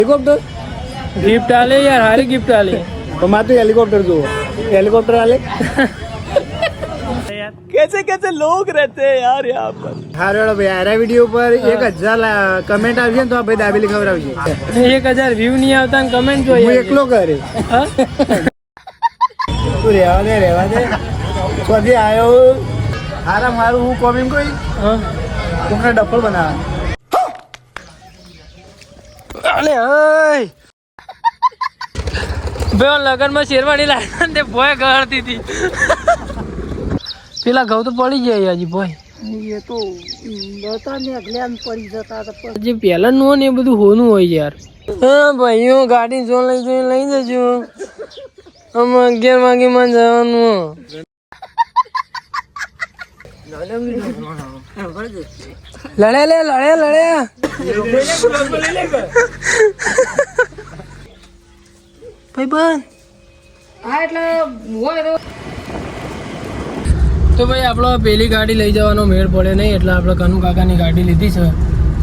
Helicopter gift आले यार, हारी गिफ्ट आले तो मैं तो हेलीकॉप्टर दो हेलीकॉप्टर वाले कैसे कैसे लोग रहते हैं यार यहाँ पर। हाँ रेडो भाई आ वीडियो पर 1000 कमेंट आ गया तो आप भाई दाबेली खबरावજો 1000 વ્યૂ નહીં આવતા ને કમેન્ટ હું જોઈએ એકલો કરે તું રહેવા દે સ્વાદી આયો હારા મારું હું કોમિંગ કોઈ હા તમને ડફળ બનાવ અલે ઓય બે લગન માં શેરવાણી લાવ્યા ને તે ભોય ગળતી હતી પેલા ઘઉં તો પડી જાય હજી ભોય એ તો બતા ને અગલ્યાન પડી જતા હતા જે પહેલા નું હોય ને એ બધું હોનું હોય યાર હા ભાઈઓ ગાડી જો લઈ જજો અમે 11 વાગે માં જવાનું લડે ભાઈ બંધ હા એટલે હોય તો ભાઈ આપણો પેલી ગાડી લઈ જવાનો મેળ પડે નહીં એટલે આપણે કનુ કાકાની ગાડી લીધી છે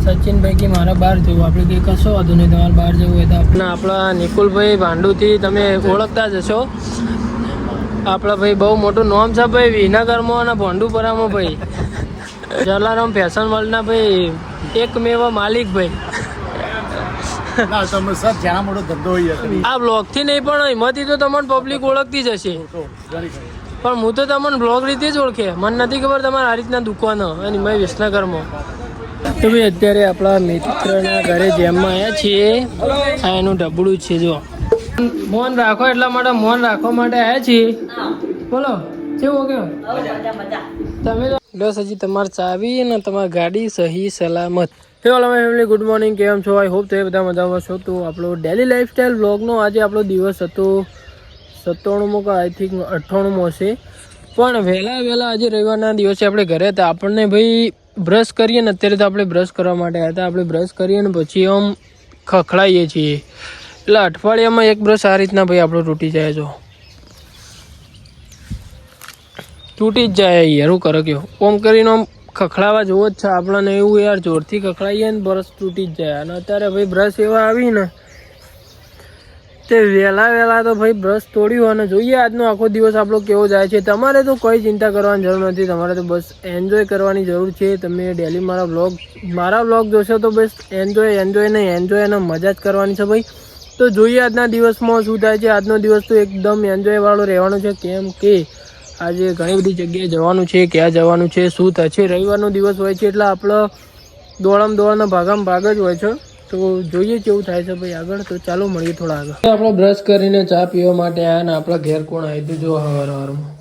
સચિનભાઈ કે મારા બહાર જવું આપણે કંઈ કશો વાંધો નહીં તમારે બહાર જવું હોય તો આપણે આપણા નિકુલભાઈ ભાંડુથી તમે ઓળખતા જ હશો આપણા ભાઈ બહુ મોટું નામ છે ભાઈ વિનાગરમાં અને ભોંડુપરામાં ભાઈ જલારામ ફેશન વર્લ્ડના ભાઈ એકમેવા માલિક ભાઈ આ બ્લોગથી નહીં પણ એમાંથી તો તમને પબ્લિક ઓળખતી જ હશે પણ હું તો તમને બ્લોગ રીતે જ ઓળખે મને નથી ખબર તમારે આ રીતના દુકાન અને મેં વિસનગરમાં તો ભાઈ અત્યારે આપણા મિત્રના ઘરે જેમમાં આવ્યા છીએ આ એનું ઢબડું છે જો મૌન રાખો એટલા માટે મૌન રાખવા માટે આવ્યા છીએ બોલો કેવું કે તમે બસ હજી તમારે ચાવી ને તમારી ગાડી સહી સલામત હે all my family good morning કેમ છો આઈ હોપ તો બધા મજામાં છો તો આપણો ડેલી લાઈફસ્ટાઈલ બ્લોગનો આજે આપણો દિવસ હતો 97મો કે આઈ થિંક 98મો છે પણ વહેલા આજે રવિવારના દિવસે આપણે ઘરે હતા આપણને ભાઈ બ્રશ કરીએ ને અત્યારે તો આપણે બ્રશ કરવા માટે આવ્યા હતા આપણે બ્રશ કરીએ ને પછી આમ ખખડાઈએ છીએ એટલે અઠવાડિયામાં એક બ્રશ આ રીતના ભાઈ આપણો તૂટી જાય જો તૂટી જ જાય યાર શું કરે કયો ઓમ કરીને આમ ખખડાવા જેવો જ છે આપણને એવું યાર જોરથી ખખડાઈએ ને બ્રશ તૂટી જ જાય અને અત્યારે ભાઈ બ્રશ એવા આવી ને તે વહેલા તો ભાઈ બ્રશ તોડ્યું અને જોઈએ આજનો આખો દિવસ આપણો કેવો જાય છે તમારે તો કોઈ ચિંતા કરવાની જરૂર નથી તમારે તો બસ એન્જોય કરવાની જરૂર છે તમે ડેલી મારા બ્લોગ જોશો તો બસ એન્જોય અને મજા જ કરવાની છે ભાઈ તો જોઈએ આજના દિવસમાં શું થાય છે આજનો દિવસ તો એકદમ એન્જોયવાળો રહેવાનો છે કેમ કે આજે ઘણી બધી જગ્યાએ જવાનું છે ક્યાં જવાનું છે શું થશે રવિવારનો દિવસ હોય છે એટલે આપણો દોડના ભાગામાં ભાગ જ હોય છે તો જોઈએ કેવું થાય છે ભાઈ આગળ તો ચાલો મળીએ થોડા આગળ આપણે બ્રશ કરીને ચા પીવા માટે આવ્યા ને આપણા ઘેર કોણ આવ્યું જો હવારમાં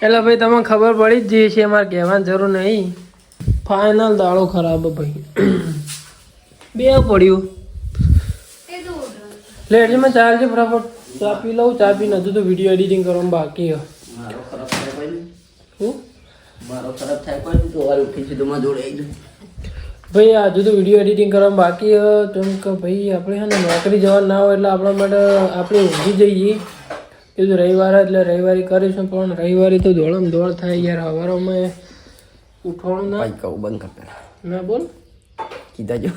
એટલે ભાઈ તમને ખબર પડી જ જઈએ છે અમારે કહેવાની જરૂર નહીં ફાઇનલ દાડો ખરાબ ભાઈ બે પડ્યું લેટમાં ચાલજે ફટાફટ ચા પી લઉં ચા પીને હજુ તો વિડીયો એડિટિંગ કરવાનું બાકી મારો ખરાબ થાય કોઈ તો વાર ઉઠી છે તો માં જોડે આવી ભાઈ હજુ તો વિડીયો એડિટિંગ કરવાનું બાકી કેમ કે ભાઈ આપણે છે ને નોકરી જવા ના હોય એટલે આપણા માટે આપણે ઊંઘી જઈએ કીધું રવિવારે એટલે રવિવારે કરીશું પણ રવિવારે તો દોડ થાય યાર સવારમાં ઉઠવાનું ના કહું બંધ કરતા ના બોલ કીધા જો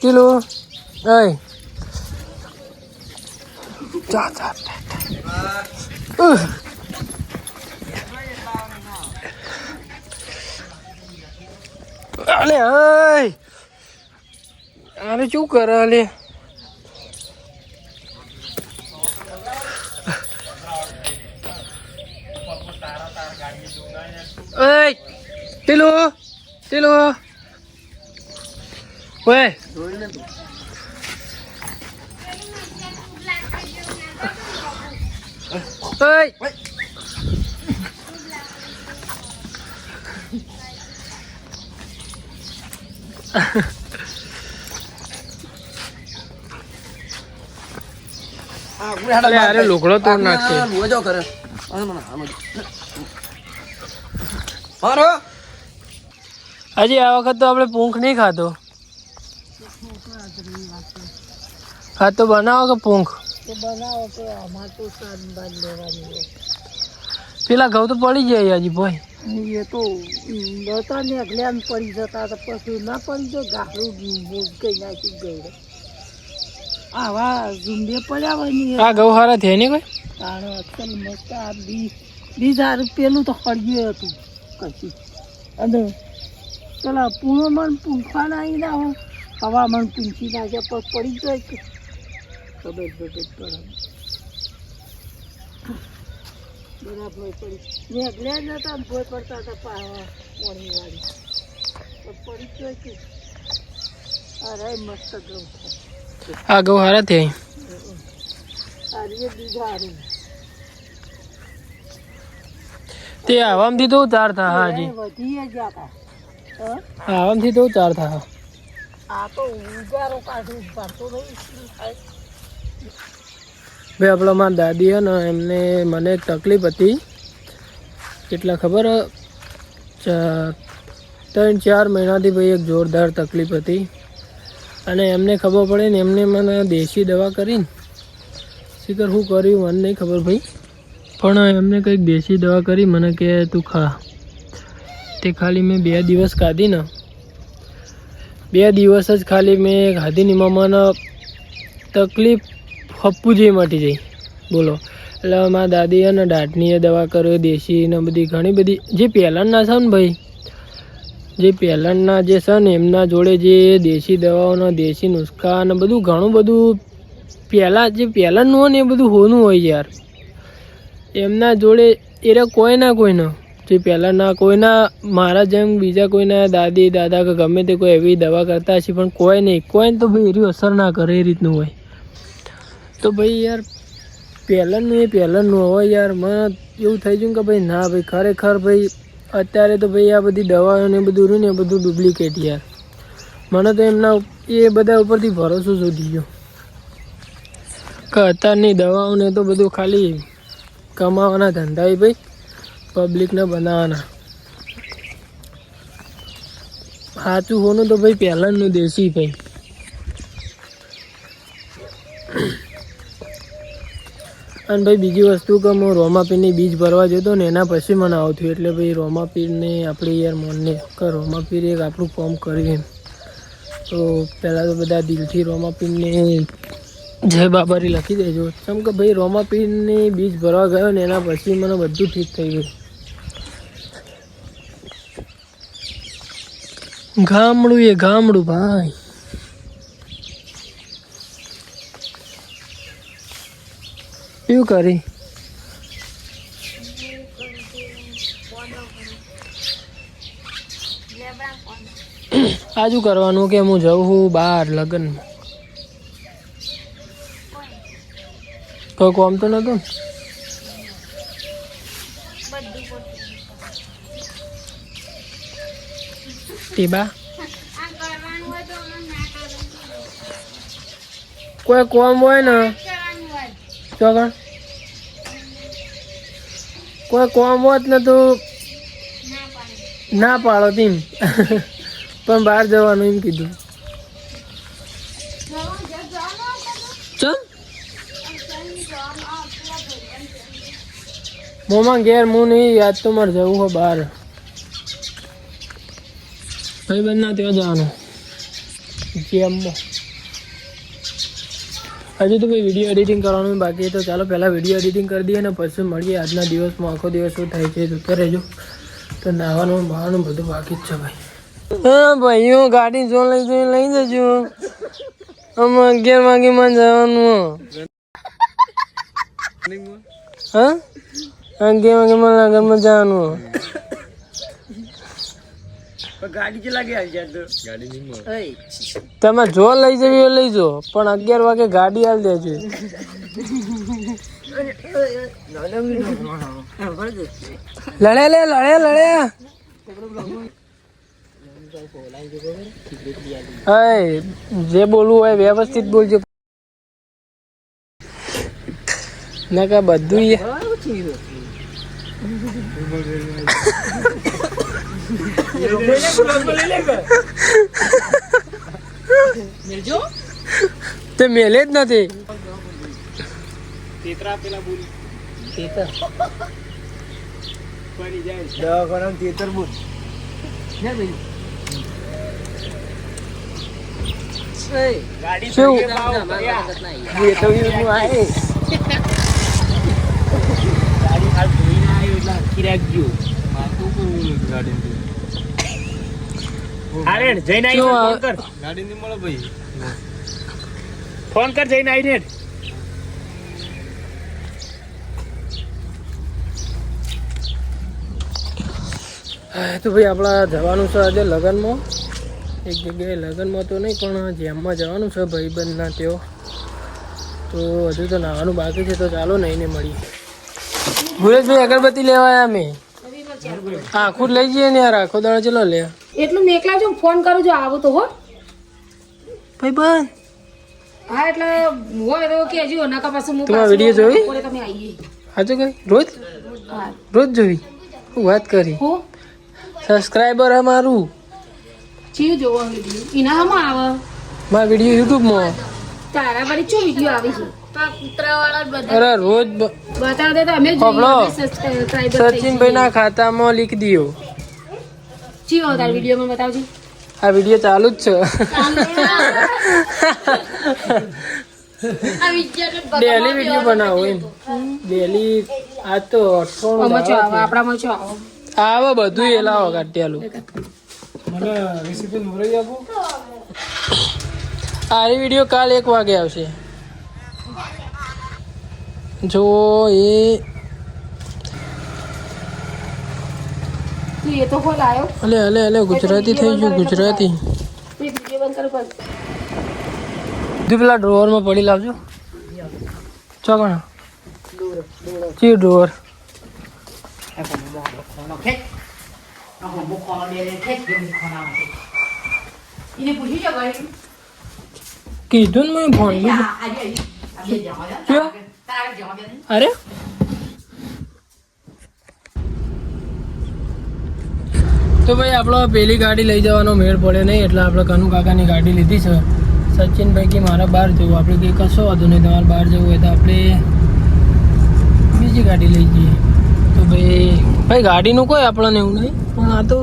કિલો ay ચા અલે આય આને શું કરે અલે Ê, Tilo, Quê. Ê. અરે લુગડો તોડ નાખશે મોજો કરે હજી આ વખત તો આપણે પૂંખ નહીં ખાતો હા તો બનાવો કે પૂંખ પેલા ઘઉં તો પડી જાય હજી ભાઈ એ તો હતા ને અગલ્યાન પડી જતા હતા પછી ના પડી જાય ગાહરું કઈ નાખી ગઈ આવા ઝુંડે પડ્યા હોય ને આ ઘઉં હારા થયા નહીં કોઈ તાણે અસલ મસ્ત આ બીજ હારું પેલું તો હળિયું હતું કશું અને પેલા પૂર્વમાં પૂંખવાના આવી ના હોય હવામાન પૂંખી નાખ્યા પછી પડી જાય કે ખબર પડે બરાબર પડી ને અગલ્યા નતા ભોય પડતા હતા પાણી વાળી તો પડી જાય કે અરે મસ્ત ઘઉં આ ઘઉં હારા થયા સારી બીજ હારું તે આવામથી તો ચાર થા હાજી વધી જતા આવામથી તો ચાર થા આ તો ઉજારો કાઢું ભરતો નહીં થાય ભાઈ આપણા મારા દાદી હે ને એમને મને એક તકલીફ હતી કેટલા ખબર 3-4 મહિનાથી ભાઈ એક જોરદાર તકલીફ હતી અને એમને ખબર પડે ને એમને મને દેશી દવા કરીને શીખર શું કર્યું મને નહીં ખબર ભાઈ પણ એમને કંઈક દેશી દવા કરી મને કે તું ખા તે ખાલી મેં 2 દિવસ ખાધી ને 2 દિવસ જ ખાલી મેં ખાધી ને એમાં મને તકલીફ હપ્પુ જેવી મટી જઈ બોલો એટલે મારા દાદી અને દાંતની દવા કર્યો દેશી ને બધી ઘણી બધી જે પહેલાંના છે ને ભાઈ જે પહેલાંના જે છે ને એમના જોડે જે દેશી દવાઓના દેશી નુસ્ખા ને બધું ઘણું બધું પહેલાં જે પહેલાંનું હોય ને એ બધું હોનું હોય યાર એમના જોડે એ કોઈ ના જે પહેલાંના કોઈના મારા જેમ બીજા કોઈના દાદી દાદા કે ગમે તે કોઈ એવી દવા કરતા હશે પણ કોઈ નહીં કોઈને તો ભાઈ એવી અસર ના કરે એ રીતનું હોય તો ભાઈ યાર પહેલાંનું એ પહેલાંનું હોય યાર મને એવું થઈ ગયું કે ભાઈ ના ભાઈ ખરેખર ભાઈ અત્યારે તો ભાઈ આ બધી દવાઓ ને બધું રહ્યું ને એ બધું ડુપ્લિકેટ યાર મને તો એમના એ બધા ઉપરથી ભરોસો શોધી ગયો કે અત્યારની દવાઓને તો બધું ખાલી કમાવાના ધંધા ભાઈ પબ્લિકને બનાવવાના સાચું હોનું તો ભાઈ પહેલાંનું દેશી ભાઈ અને ભાઈ બીજી વસ્તુ કે હું રોમાપીરની બીજ ભરવા જતો ને એના પછી મને આવું થયું એટલે ભાઈ રોમાપીરને આપણે યાર મોનને કે રોમાપીર એક આપણું ફોર્મ કર્યું એમ તો પહેલાં તો બધા દિલથી રોમાપીરને જય બાબારી લખી દેજો કેમ કે ભાઈ રોમાપીરની બીજ ભરવા ગયો ને એના પછી મને બધું ઠીક થઈ ગયું ગામડું એ ગામડું ભાઈ શું કરી આજુ કરવાનું કે હું જઉં છું બહાર લગ્નમાં કોઈ કોમ તો નતું ટીબા કોઈ કોમ હોય ને ચોકણ કોઈ કોમ હોત ને તો ના પાડો તેમ પણ બહાર જવાનું એમ કીધું ચમ મોમાં ઘેર હું નહીં યાદ તો મારે જવું હોય બહાર ભાઈ બંધ ત્યાં જવાનું જેમમાં હજુ તો ભાઈ વિડીયો એડિટિંગ કરવાનું બાકી તો ચાલો પહેલાં વિડીયો એડિટિંગ કરી દઈએ ને પછી મળીએ આજના દિવસમાં આખો દિવસ શું થાય છે જોતા રહેજો તો નાહવાનું બહારનું બધું બાકી જ છે ભાઈ હા ભાઈઓ ગાડી જો લઈ જજો અમે 11 વાગે માં જવાનું હા 11 વાગે માં લગનમાં જવાનું ગાડી ચલા ગયા ગાડી તમે જો લઈ જવી એ લઈ જો પણ 11 વાગે ગાડી હાલ દેજો લડે જે બોલવું હોય વ્યવસ્થિત બોલજો ના કા બધું તે મેલે જ નથી દવાખાના તેતરબૂત ગાડી શું? એ તો હું આવે ગાડી હાલ ધોઈને આવ્યો એટલે આખી રાખજો અરે જઈને આવી શું ફોન કર ગાડી નહીં મળે ભાઈ. ફોન કર જઈને આવીને તો ભાઈ આપણા જવાનું છે આજે લગ્નમાં. એક જગ્યાએ લગ્નમાં તો નહીં પણ જેમમાં જવાનું છે ભાઈબંધના તેઓ. તો હજુ તો નાવાનું બાકી છે તો ચાલો નહીં ને મળીએ. ભુરેશભાઈ અગરબત્તી લેવા આવ્યા અમે. આખું લઈ જઈએ ને યાર, આખો દાડો ચલો લે. એટલું મેકલા જો ફોન કરું જો આવું તો હો. ભાઈબંધ હા એટલે હોય તો કેજો નકા પાછું હું તમારો વિડીયો જોઈ? બપોરે તમે આવીએ. સાચું કઈ રોજ હા રોજ જોઈ? હું વાત કરી. હો સબસ્ક્રાઈબર હે મારું. ચીવ જોવો વિડીયો ઇનામાં આવે મારા વિડીયો યુટ્યુબમાં. તારા વાળી ચો વિડીયો આવે છે અરે રોજ બતાવ દે તો અમે પકડો. જોઈએ સબસ્ક્રાઇબર સચિનભાઈના ખાતામાં લીખી દીયો. ચીવ તાર વિડીયોમાં બતાવજો. આ વિડીયો ચાલુ જ છે. ડેલી વિડીયો બનાવો એમ. ડેલી આ તો 98 આમાં ચો આવે આપણામાં ચો આવે આવે બધું એ લાવો કાઢ્યાલું. મને રેસીપી મોકલી આપો. આ વિડીયો કાલ 1 વાગે આવશે. જો એ તું એ તો કોલ આવ્યો અલે અલે અલે ગુજરાતી થઈ ગયું ગુજરાતી. તું વિડીયો બંધ કર બસ તું પેલા ડ્રોવરમાં પડી લાવજો. ચોકણા ચી ડ્રોવર કીધું ને મેં ફોન અરે તો ભાઈ આપણો પેલી ગાડી લઈ જવાનો મેળ પડે નહીં એટલે આપણે કનુ કાકાની ગાડી લીધી છે. સચિનભાઈ કે મારે બહાર જવું. આપણે કંઈ કશો વાંધો નહીં, તમારે બહાર જવું હોય તો આપણે બીજી ગાડી લઈ જઈએ. તો ભાઈ ગાડીનું કોઈ આપણને એવું નહીં, પણ આ તો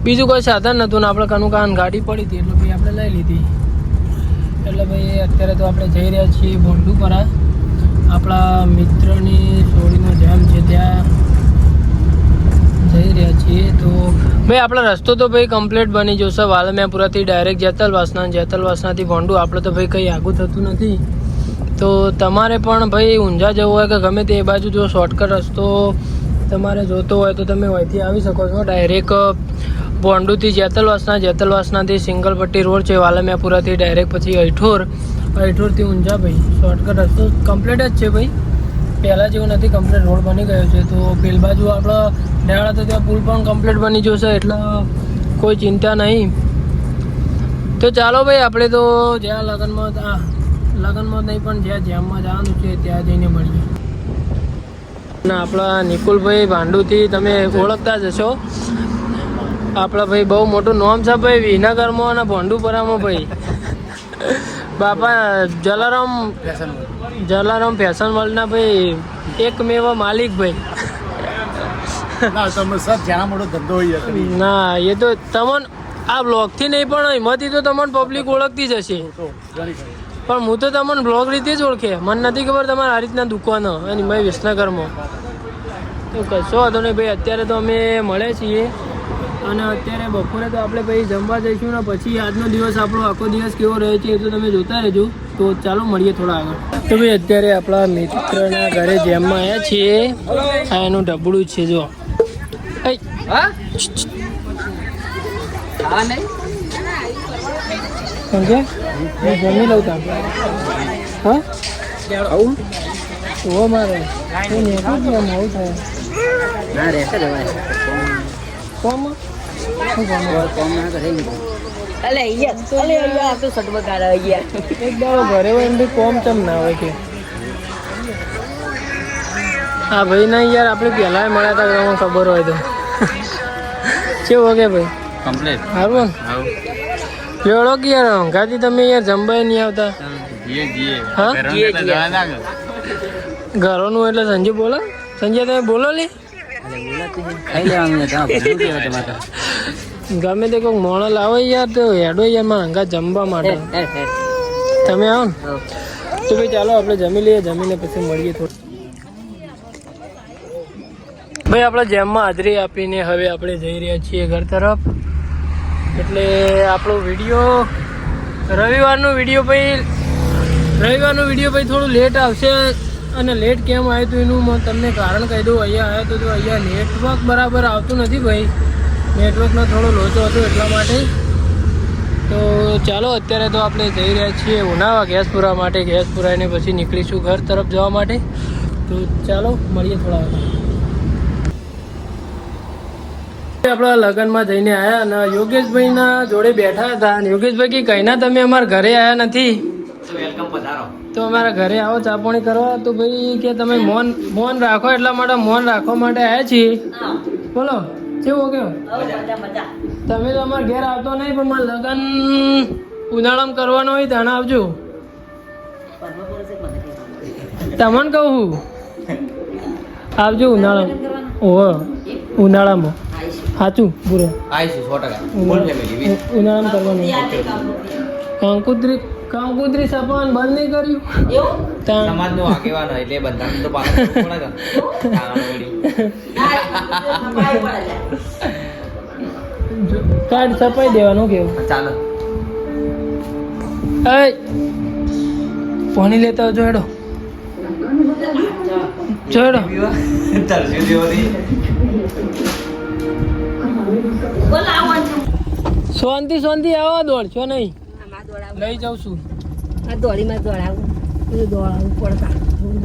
બીજું કોઈ સાધન નહોતું ને આપણે કનુ કાકાની ગાડી પડી હતી એટલે ભાઈ આપણે લઈ લીધી. એટલે ભાઈ અત્યારે તો આપણે જઈ રહ્યા છીએ બોંડુપરા. આપણા મિત્રની સોળીનો જામ છે ત્યાં જઈ રહ્યા છીએ. તો ભાઈ આપણો રસ્તો તો ભાઈ કમ્પ્લીટ બની જશે. વાલમિયાપુરાથી ડાયરેક્ટ જેતલવાસનાથી ભોંડુ. આપણે તો ભાઈ કંઈ આગું થતું નથી. તો તમારે પણ ભાઈ ઊંઝા જવું હોય કે ગમે તે બાજુ જો શોર્ટકટ રસ્તો તમારે જોતો હોય તો તમે અહીંથી આવી શકો છો. ડાયરેક્ટ ભોંડુથી જેતલવાસનાથી સિંગલ પટ્ટી રોડ છે. વાલમિયાપુરાથી ડાયરેક્ટ પછી અઠોરથી ઊંઝા ભાઈ શોર્ટકટ રસ્તો કમ્પ્લીટ જ છે ભાઈ. પહેલાં જેવું નથી, કમ્પ્લીટ રોડ બની ગયો છે. તો પેલ બાજુ આપણો નેવાડા તો ત્યાં પુલ પણ કમ્પ્લીટ બની જશે એટલે કોઈ ચિંતા નહીં. તો ચાલો ભાઈ આપણે તો જ્યાં લગ્નમાં નહીં પણ જ્યાં જેમમાં જવાનું છે ત્યાં જઈને મળીએ. અને આપણા નિકુલભાઈ ભાંડુથી તમે ઓળખતા જ હશો. આપણા ભાઈ બહુ મોટું નામ છે ભાઈ વિનગરમાં અને ભોંડુપરામાં ભાઈ. બાપા જલારામ ફેશન વર્લ્ડના ભાઈ એકમેવ માલિક ભાઈ. ના એ તો તમને આ બ્લોગથી નહીં પણ એમાંથી તો તમને પબ્લિક ઓળખતી જ હશે. પણ હું તો તમને બ્લોગ રીતે જ ઓળખે. મને નથી ખબર તમારે આ રીતના દુકાનો અને મેં વિસનગરમાં. તો કશો વાંધો નહીં ભાઈ. અત્યારે તો અમે મળે છીએ અને અત્યારે બપોરે તો આપણે ભાઈ જમવા જઈશું ને પછી આજનો દિવસ આપણો આખો દિવસ કેવો રહે છે એ તો તમે જોતા રહેજો. તો ચાલો મળીએ થોડા આગળ. તો ભાઈ અત્યારે આપણા મિત્રના ઘરે જેમમાં આવ્યા છીએ. આ એનું ઢબડું છે જો. જમી લઉં તા હા આવું ઓ મારે આવું થાય કોમ એક દાડો ઘરે હોય એમ બી કોમ ચમ ના હોય કે હા ભાઈ ના યાર આપણે પહેલા મળ્યા હતા એમાં ખબર હોય તો કેવું કે ભાઈ કમ્પ્લીટ સારું લેવડો કે યાર હંગાથી તમે યાર જમવાય નહીં આવતા. હા ઘરોનું એટલે સંજય બોલો. સંજય તમે બોલો લે ખાઈ લેવાનું ગમે તે કોઈક મોણો લાવો યાર તો હેડો યાર મારા હંગા જમવા માટે તમે આવો ને તો ભાઈ ચાલો આપણે જમી લઈએ, જમીને પછી મળીએ થોડું. ભાઈ આપણે જેમમાં હાજરી આપીને હવે આપણે જઈ રહ્યા છીએ ઘર તરફ. એટલે આપણો વિડીયો રવિવારનો વિડીયો ભાઈ થોડું લેટ આવશે. અને લેટ કેમ આવ્યું હતું એનું તમને કારણ કહી દઉં. અહીંયા આવ્યો તો અહીંયા નેટવર્ક બરાબર આવતું નથી ભાઈ, નેટવર્કનો થોડો લોચો હતો એટલા માટે. તો ચાલો અત્યારે તો આપણે જઈ રહ્યા છીએ ઉનાવા ગેસ પૂરવા માટે. ગેસ પુરાઈને પછી નીકળીશું ઘર તરફ જવા માટે. તો ચાલો મળીએ થોડા વાર. આપણા લગ્નમાં જઈને આવ્યા અને યોગેશભાઈના જોડે બેઠા હતા અને યોગેશભાઈ કે કહીના તમે અમારા ઘરે આવ્યા નથી તો અમારા ઘરે આવો ચા પાણી કરવા. તો ભાઈ કે તમે મૌન રાખો એટલા માટે મૌન રાખવા માટે આવ્યા છીએ. બોલો કેવું કેવું? તમે તો અમારા ઘેર આવતો નહીં પણ મારે લગ્ન ઉનાળામાં કરવાનો હોય ત્યાં આવજો. તમને કહું આવજો ઉનાળામાં. ઉનાળામાં સાચું પૂરો ઉનાળામાં કરવાનું. કંકુત્રી સપન બંધ નહીં કર્યું. સમાજનો આગેવાન એટલે બંધારણ તો પાછળ કાર્ડ છપાઈ દેવાનું કેવું? ચાલો પાણી લેતા આવજો. હેડો જોડો શાંતિ આવો, દોડશો નહીં. લઈ જાઉં છું.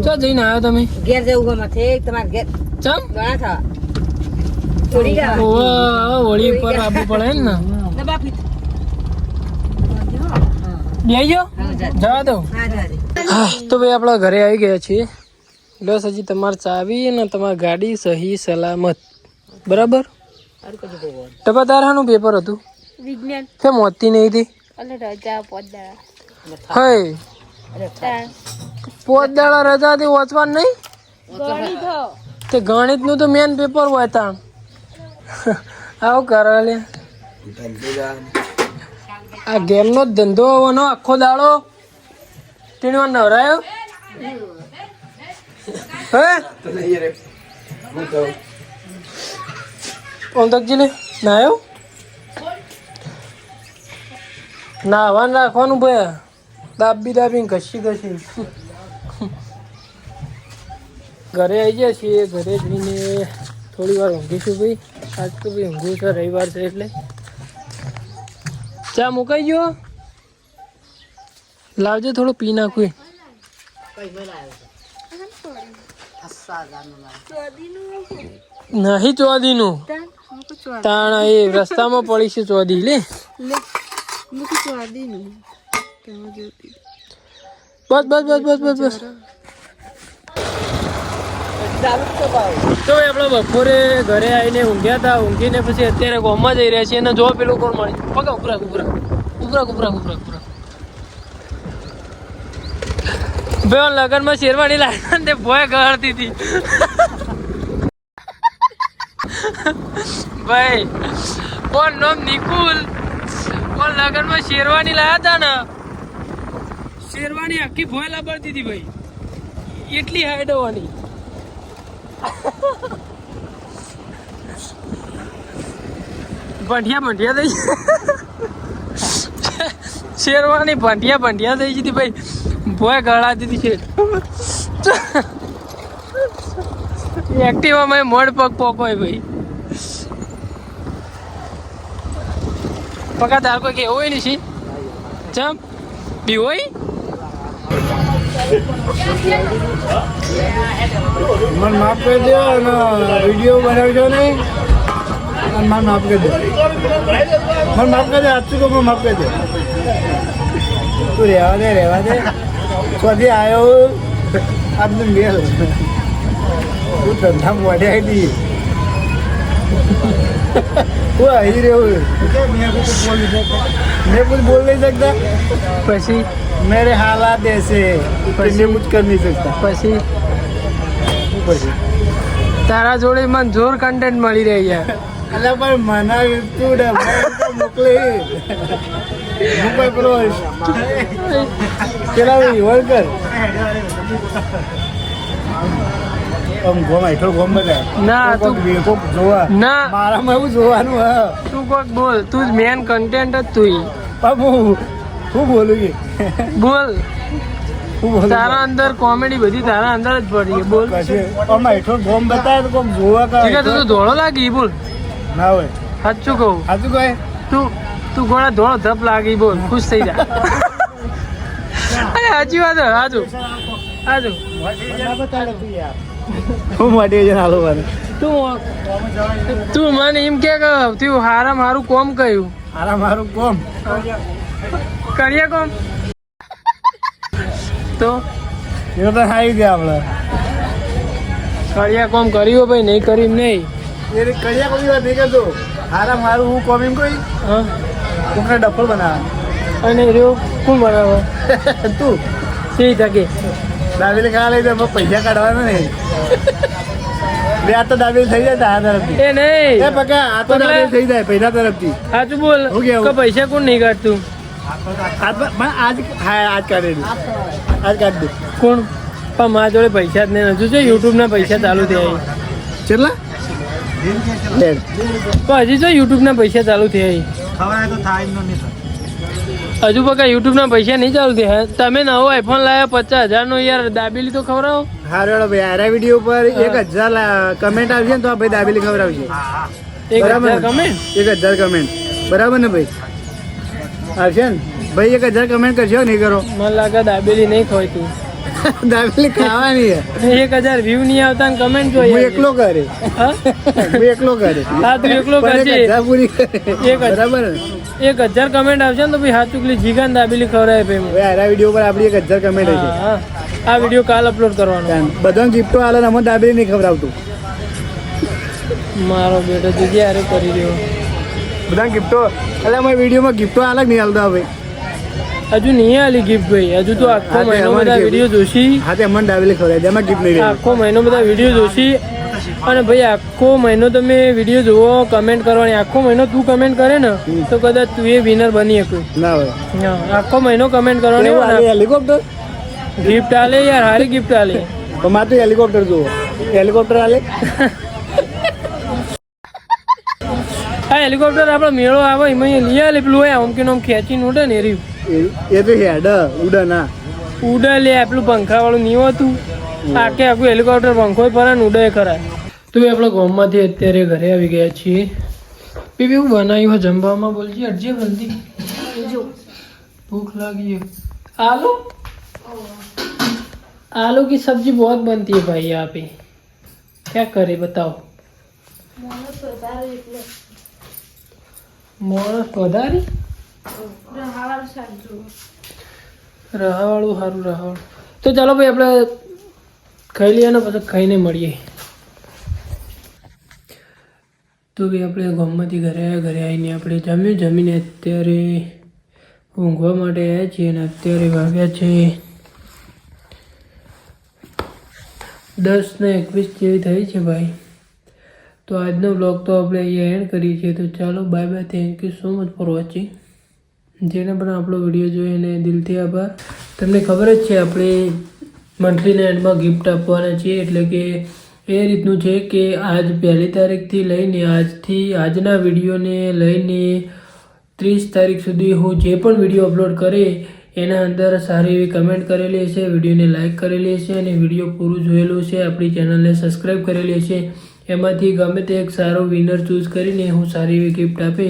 ચો જઈને આવ્યો તમે? ઘેર જવું ગમે છે તમારે ઘેર ચમ ઘણા થવા હોળી ઉપર આવવું પડે ને. બેસજો જવા દો. હા તો ભાઈ આપણા ઘરે આવી ગયા છીએ. બસ હજી તમારે ચાવી ને તમારી ગાડી સહી સલામત બરાબર. ટપા તારાનું પેપર હતું? વિજ્ઞાન. કેમ હોતી નહીં હતી? હે 5 દાડા રજા હતી વાંચવાનું નહીં? તે ગણિત નું તો મેન પેપર હોય તાણ. આવું કરે લે આ ગેમ નો ધંધો હોવાનો આખો દાડો ટીણવા નવરાયો. હે ઓમતકજી ને નાયો નાવાનું રાખવાનું ભાઈ. દાબીને ઘસી ઘરે આવી જાય છીએ. ઘરે જઈને થોડી વાર ઊંઘીશું ભાઈ. આજ તો ભાઈ ઊંઘું છે, રવિવાર છે એટલે. ચા મુકાઈ ગયો? લાવજો થોડું પી નાખું. નહીં ચોદીનું તાણ એ રસ્તામાં પડી છે ચોદી લે. બસ તો આપણે બપોરે ઘરે આવીને ઊંઘ્યા હતા. ઊંઘીને પછી અત્યારે ગામમાં જઈ રહ્યા છીએ અને જો પેલું કોણ મળી પગા ઉપરા ભાઈ લગનમાં શેરવાણી લાવ્યા ને ભોય ગળતી હતી ભાઈ. કોણ નામ નિકુલ કોણ લગનમાં શેરવાની લાવ્યા હતા ને શેરવાની આખી ભોય લાબડતી હતી ભાઈ. એટલી હાઈટ હોવાની. ભંઠિયા થઈ શેરવાની ભંઠિયા થઈ જતી ભાઈ. ભોય ગળાતી હતી છે. એક્ટિવામાં મોડ પગ પોકોય ભાઈ. પગા તાર કોઈ કેવું હોય નહીં ચમ બી હોય. મને માફ કરી દો અને વિડીયો બનાવજો નહીં. મને માફ કરી દો. મને માફ કરી દે. આજથી તો મને માફ કરી દે. તું રહેવા દે. સ્વથી આવ્યો આજનું મેલ તું ધંધા મોઢે આવી હું આવી રહ્યો. मैं कुछ बोल नहीं सकता. પછી मेरे हालात ऐसे मैं कुछ कर नहीं सकता. પછી તારા જોડે મને જોર કન્ટેન્ટ મળી રહી યાર. અલ્યા પણ મને તું મોકલી મુંબઈ પેલો પેલા વર્કર આમ ગોમ હેઠળ ગોમ બતાય ના તું કોક જોવા ના મારામાં એવું જોવાનું હા તું કોક બોલ, તું મેન કન્ટેન્ટ જ તું બાબુ હું બોલું કે બોલ. હું બોલું તારા અંદર કોમેડી બધી તારા અંદર જ પડી છે. બોલ પછી આમાં હેઠળ ગોમ બતાવે તો કોક જોવા ઠીક છે, કા તું ધોળો લાગી બોલ. ના હોય સાચું કહું સાચું કહે તું ઘોડા ધોળો ધપ લાગી બોલ, ખુશ થઈ જા. અરે સાચી વાત છે. હાજુ હું મોટિવેશન આલો મને તું મને એમ કે તું હારા મારું કોમ કહ્યું આરા મારું કોમ કરીએ કોમ તો એ તો આવી ગયા આપણે કરિયા કોમ કર્યું ભાઈ, નહીં કર્યું નહીં. એ કડિયા કોઈ વાત નહીં કરતો હારા મારું હું કોમ એમ કોઈ હા કોકને ડફલ બનાવે અને રહ્યો કોણ બનાવો તું સી થકે દાબેલી ખાવા લઈ જાય પૈસા કાઢવાના નહીં બે આ તો દાબેલી થઈ જાય તારા તરફથી એ નહીં એ પકા આ તો દાબેલી થઈ જાય પૈસા તરફથી સાચું બોલ હું કેવું? કે પૈસા કોણ નહીં કાઢતું? આજ હા આજ કાઢી દઉં આજ કાઢી દઉં કોણ? પણ મારા જોડે પૈસા જ નહીં. હજુ છે યુટ્યુબ ના પૈસા ચાલુ થયા કેટલા પણ હજી તો યુટ્યુબ ના પૈસા ચાલુ થયા હજુ પકા યુટ્યુબ ના પૈસા નહીં ચાલુ થયા. તમે નવો આઈફોન લાવ્યા 50,000 નો યાર, દાબેલી તો ખવડાવો. હા રેડો ભાઈ આરા વિડીયો પર 1000 કમેન્ટ આવશે ને તો આ ભાઈ દાબેલી ખવડાવશે 1,000 કમેન્ટ 1000 કમેન્ટ બરાબર ને ભાઈ આવશે ને ભાઈ 1000 કમેન્ટ કરશો નહીં કરો મને લાગે દાબેલી નહીં ખવાય તું. દાબેલી ખાવાની છે 1,000 વ્યૂ નહીં આવતા ને કમેન્ટ હું જોઈએ. એકલો કરે હા હું એકલો કરે હા, તું એકલો પણ કરજે. 1000 પૂરી કરે. 1,000 બરાબર ને 1,000 કમેન્ટ આવશે ને તો ભાઈ હાથ ચૂકલી જીગા ને દાબેલી ખવડાવે ભાઈ મને. ભાઈ આરા વિડીયો પર આપણી 1000 કમેન્ટ હશે હા, આ વિડીયો કાલ અપલોડ કરવાનો. બધા ગિફ્ટો આલે ને અમે દાબેલી નહીં ખવડાવતું મારો બેટો જગ્યા હારે કરી રહ્યો. બધા ગિફ્ટો એટલે અમારી વિડીયોમાં ગિફ્ટો અલગ નહીં હાલતા ભાઈ હજુ નહીં આલી ગિફ્ટ ભાઈ. હજુ તો આખો હા, તે મહિનો અમારી બધા gift. વિડીયો જોશી. હા તે અમને દાબેલી ખવડાવી એમાં ગિફ્ટ નહીં રહે આખો મહિનો બધા વિડીયો જોશી. અને ભાઈ આખો મહિનો તમે વિડીયો જોવો, કમેન્ટ કરવાની. આખો મહિનો તું કમેન્ટ કરે ને તો કદાચ તું એ વિનર બની શકું. ના હોય હા, આખો મહિનો કમેન્ટ કરવાની. એવું આલે હેલિકોપ્ટર ગિફ્ટ આલે યાર, હારી ગિફ્ટ આલે. તો મારે તો હેલિકોપ્ટર જોવો હેલિકોપ્ટર આલે હા, હેલિકોપ્ટર આપણો મેળો આવે એમાં લઈ આલે. પેલું હોય આમ કે આમ ખેંચીને ઉડે ને એ રહ્યું. એ તો હેડ ઉડે ના ઉડે લે પેલું પંખા વાળું નહીં હોતું. આખે આખું હેલિકોપ્ટર પંખો ફરે ને ઉડે ખરા. તો ભાઈ આપણે ગામમાંથી અત્યારે ઘરે આવી ગયા છીએ. બીબી હું બનાવ્યું હોય જમવામાં બોલજી અડજે જલ્દી. भूख लगी है. आलू आलू की सब्जी बहुत बनती है भाई यहाँ पे. क्या करे बताओ. માણસ વધારી રહાવાળું સારું રહાવાળું. તો ચાલો ભાઈ આપણે ખાઈ લઈએ ને પછી ખાઈને મળીએ. તો ભાઈ આપણે ગામમાંથી ઘરે આવીને આપણે જમીને અત્યારે ઊંઘવા માટે આવ્યા છીએ અને અત્યારે વાગ્યા છે 10:21 જેવી થઈ છે ભાઈ. તો આજનો બ્લોગ તો આપણે અહીંયા એન્ડ કરીએ છીએ. તો ચાલો bye bye. Thank you so much for watching. જેને પણ આપણો વિડીયો જોયો એને દિલથી આભાર. તમને ખબર જ છે આપણે મંથલીના એન્ડમાં ગિફ્ટ આપવાના છીએ. એટલે કે એ રીતનું છે કે આજ 1લી તારીખથી લઈને આજના વિડીયોને લઈને 30 તારીખ સુધી હું જે પણ વિડીયો અપલોડ કરે એના અંદર સારી એવી કમેન્ટ કરેલી હશે, વિડીયોને લાઇક કરેલી હશે અને વિડીયો પૂરું જોયેલું છે, આપણી ચેનલને સબસ્ક્રાઈબ કરેલી હશે, એમાંથી ગમે તે એક સારો વિનર ચૂઝ કરીને હું સારી એવી ગિફ્ટ આપે.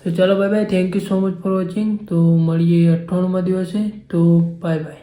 તો ચાલો bye bye. Thank you so much for watching. તો મળીએ 98માં દિવસે. તો બાય બાય.